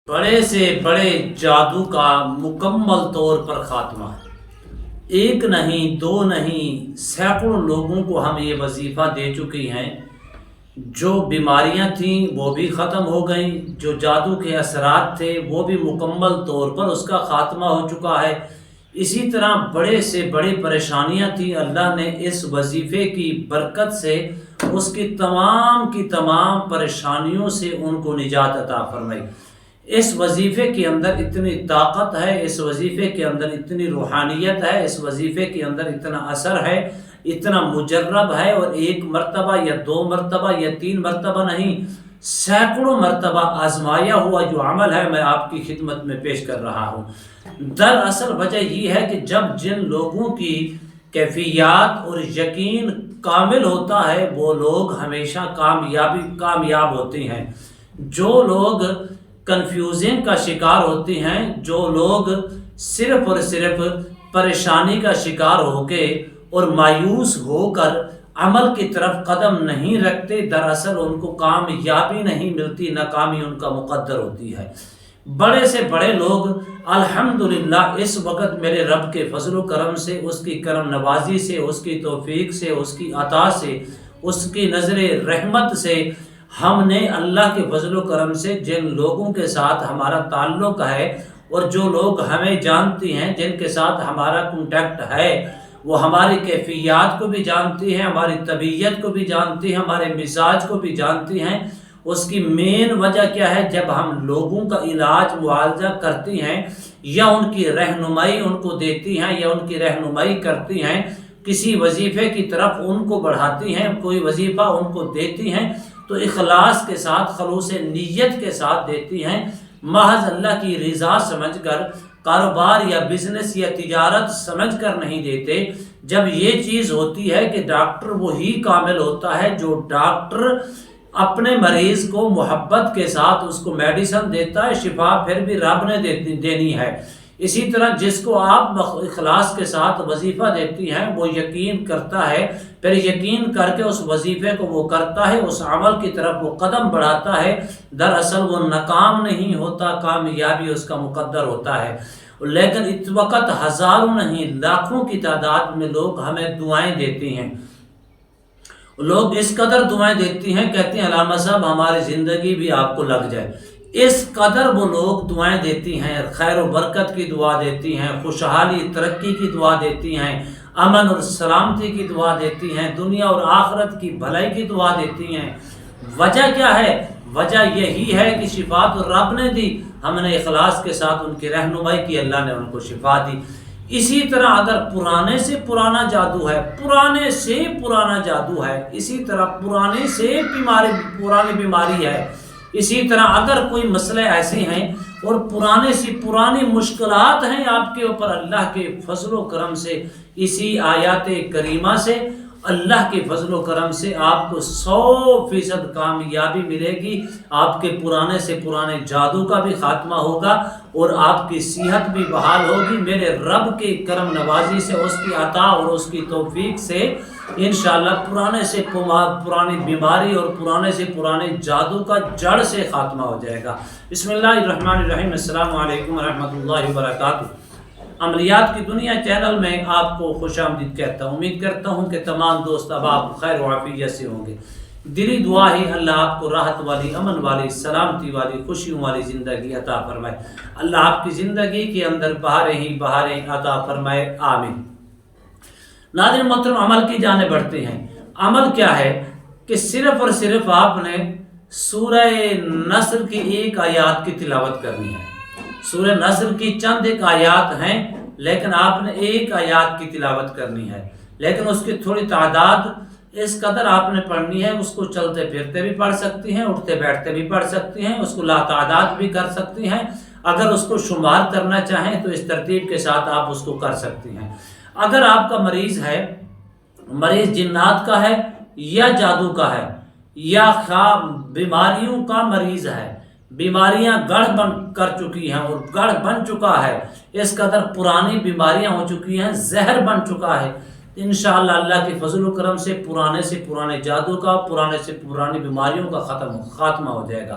بڑے سے بڑے جادو کا مکمل طور پر خاتمہ ہے۔ ایک نہیں، دو نہیں، سینکڑوں لوگوں کو ہم یہ وظیفہ دے چکی ہیں۔ جو بیماریاں تھیں وہ بھی ختم ہو گئیں، جو جادو کے اثرات تھے وہ بھی مکمل طور پر اس کا خاتمہ ہو چکا ہے۔ اسی طرح بڑے سے بڑی پریشانیاں تھیں، اللہ نے اس وظیفے کی برکت سے اس کی تمام پریشانیوں سے ان کو نجات عطا فرمائی۔ اس وظیفے کے اندر اتنی طاقت ہے، اس وظیفے کے اندر اتنی روحانیت ہے، اس وظیفے کے اندر اتنا اثر ہے، اتنا مجرب ہے، اور ایک مرتبہ یا دو مرتبہ یا تین مرتبہ نہیں، سینکڑوں مرتبہ آزمایا ہوا جو عمل ہے میں آپ کی خدمت میں پیش کر رہا ہوں۔ دراصل وجہ یہ ہے کہ جب جن لوگوں کی کیفیات اور یقین کامل ہوتا ہے وہ لوگ ہمیشہ کامیاب ہوتے ہیں۔ جو لوگ کنفیوژن کا شکار ہوتے ہیں، جو لوگ صرف اور صرف پریشانی کا شکار ہو کے اور مایوس ہو کر عمل کی طرف قدم نہیں رکھتے، دراصل ان کو کامیابی نہیں ملتی، ناکامی ان کا مقدر ہوتی ہے۔ بڑے سے بڑے لوگ الحمدللہ اس وقت میرے رب کے فضل و کرم سے، اس کی کرم نوازی سے، اس کی توفیق سے، اس کی عطا سے، اس کی نظر رحمت سے، ہم نے اللہ کے فضل و کرم سے جن لوگوں کے ساتھ ہمارا تعلق ہے اور جو لوگ ہمیں جانتے ہیں، جن کے ساتھ ہمارا کنٹیکٹ ہے، وہ ہماری کیفیات کو بھی جانتی ہیں، ہماری طبیعت کو بھی جانتی ہیں، ہمارے مزاج کو بھی جانتی ہیں۔ اس کی مین وجہ کیا ہے؟ جب ہم لوگوں کا علاج معالجہ کرتی ہیں یا ان کی رہنمائی ان کو دیتی ہیں یا ان کی رہنمائی کرتی ہیں، کسی وظیفے کی طرف ان کو بڑھاتی ہیں، کوئی وظیفہ ان کو دیتی ہیں تو اخلاص کے ساتھ، خلوص نیت کے ساتھ دیتی ہیں، محض اللہ کی رضا سمجھ کر، کاروبار یا بزنس یا تجارت سمجھ کر نہیں دیتے۔ جب یہ چیز ہوتی ہے کہ ڈاکٹر وہی کامل ہوتا ہے جو ڈاکٹر اپنے مریض کو محبت کے ساتھ اس کو میڈیسن دیتا ہے، شفا پھر بھی رب نے دینی ہے۔ اسی طرح جس کو آپ اخلاص کے ساتھ وظیفہ دیتی ہیں وہ یقین کرتا ہے، پھر یقین کر کے اس وظیفے کو وہ کرتا ہے، اس عمل کی طرف وہ قدم بڑھاتا ہے، دراصل وہ ناکام نہیں ہوتا، کامیابی اس کا مقدر ہوتا ہے۔ لیکن اس وقت ہزاروں نہیں، لاکھوں کی تعداد میں لوگ ہمیں دعائیں دیتے ہیں، لوگ اس قدر دعائیں دیتی ہیں، کہتے ہیں علامہ صاحب ہماری زندگی بھی آپ کو لگ جائے۔ اس قدر وہ لوگ دعائیں دیتی ہیں، خیر و برکت کی دعا دیتی ہیں، خوشحالی ترقی کی دعا دیتی ہیں، امن اور سلامتی کی دعا دیتی ہیں، دنیا اور آخرت کی بھلائی کی دعا دیتی ہیں۔ وجہ کیا ہے؟ وجہ یہی ہے کہ شفا تو رب نے دی، ہم نے اخلاص کے ساتھ ان کی رہنمائی کی، اللہ نے ان کو شفا دی۔ اسی طرح اگر پرانے سے پرانا جادو ہے، پرانے سے پرانا جادو ہے، اسی طرح پرانے سے پرانی بیماری ہے، اسی طرح اگر کوئی مسئلے ایسے ہیں اور پرانے سے پرانی مشکلات ہیں آپ کے اوپر، اللہ کے فضل و کرم سے، اسی آیات کریمہ سے، اللہ کے فضل و کرم سے آپ کو 100% کامیابی ملے گی، آپ کے پرانے سے پرانے جادو کا بھی خاتمہ ہوگا اور آپ کی صحت بھی بحال ہوگی۔ میرے رب کی کرم نوازی سے، اس کی عطا اور اس کی توفیق سے انشاءاللہ پرانے سے پرانی بیماری اور پرانے سے پرانے جادو کا جڑ سے خاتمہ ہو جائے گا۔ بسم اللہ الرحمن الرحیم۔ السلام علیکم ورحمۃ اللہ وبرکاتہ۔ عملیات کی دنیا چینل میں آپ کو خوش آمدید کہتا ہوں۔ امید کرتا ہوں کہ تمام دوست احباب خیر و عافیت سے ہوں گے۔ دلی دعا ہے اللہ آپ کو راحت والی، امن والی، سلامتی والی، خوشیوں والی زندگی عطا فرمائے۔ اللہ آپ کی زندگی کے اندر بہاریں ہی بہاریں عطا فرمائے، آمین۔ ناظرین محترم، عمل کی جانب بڑھتے ہیں۔ عمل کیا ہے کہ صرف اور صرف آپ نے سورہ نصر کی ایک آیات کی تلاوت کرنی ہے۔ سورہ نصر کی چند ایک آیات ہیں، لیکن آپ نے ایک آیات کی تلاوت کرنی ہے، لیکن اس کی تھوڑی تعداد اس قدر آپ نے پڑھنی ہے، اس کو چلتے پھرتے بھی پڑھ سکتی ہیں، اٹھتے بیٹھتے بھی پڑھ سکتی ہیں، اس کو لا تعداد بھی کر سکتی ہیں۔ اگر اس کو شمار کرنا چاہیں تو اس ترتیب کے ساتھ آپ اس کو کر سکتی ہیں۔ اگر آپ کا مریض ہے، مریض جنات کا ہے یا جادو کا ہے یا بیماریوں کا مریض ہے، بیماریاں گڑھ بن کر چکی ہیں اور گڑھ بن چکا ہے، اس قدر پرانی بیماریاں ہو چکی ہیں، زہر بن چکا ہے، انشاءاللہ اللہ کے فضل و کرم سے پرانے جادو کا، پرانے سے پرانی بیماریوں کا خاتمہ ہو جائے گا۔